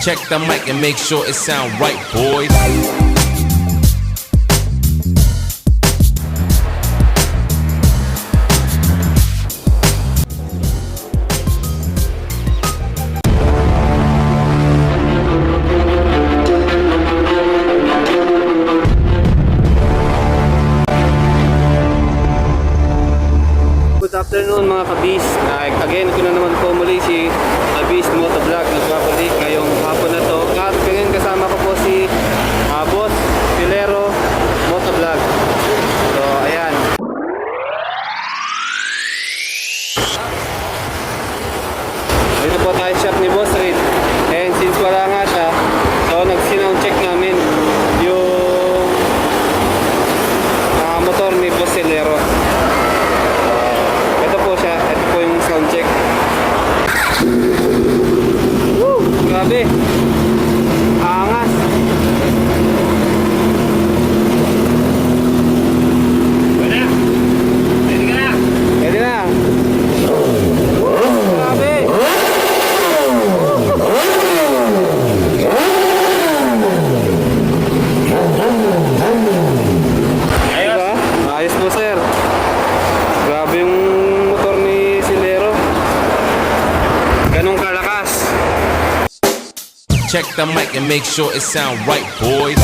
Check the mic and make sure it sound right, boys. Good afternoon mga kabis. Again, ko na naman po muli si Kabis Motovlog. Nagbabalik ngayong hapon na to. At ngayon kasama ko po si Boss Xilero Motovlog. So, ayan. Dito po tayo shop ni Boss Reed. And since wala nga siya, so nag-sound check namin yung motor ni Boss Xilero. Ito po siya, ito po yung sound check. Woo! Grabe! Angas! Pwede na! Pwede ka na! Pwede na! Grabe! Diba? Ayos po sir! Grabe yung motor ni Xilero. Ganong kalakas. Check the mic and make sure it sound right, boys.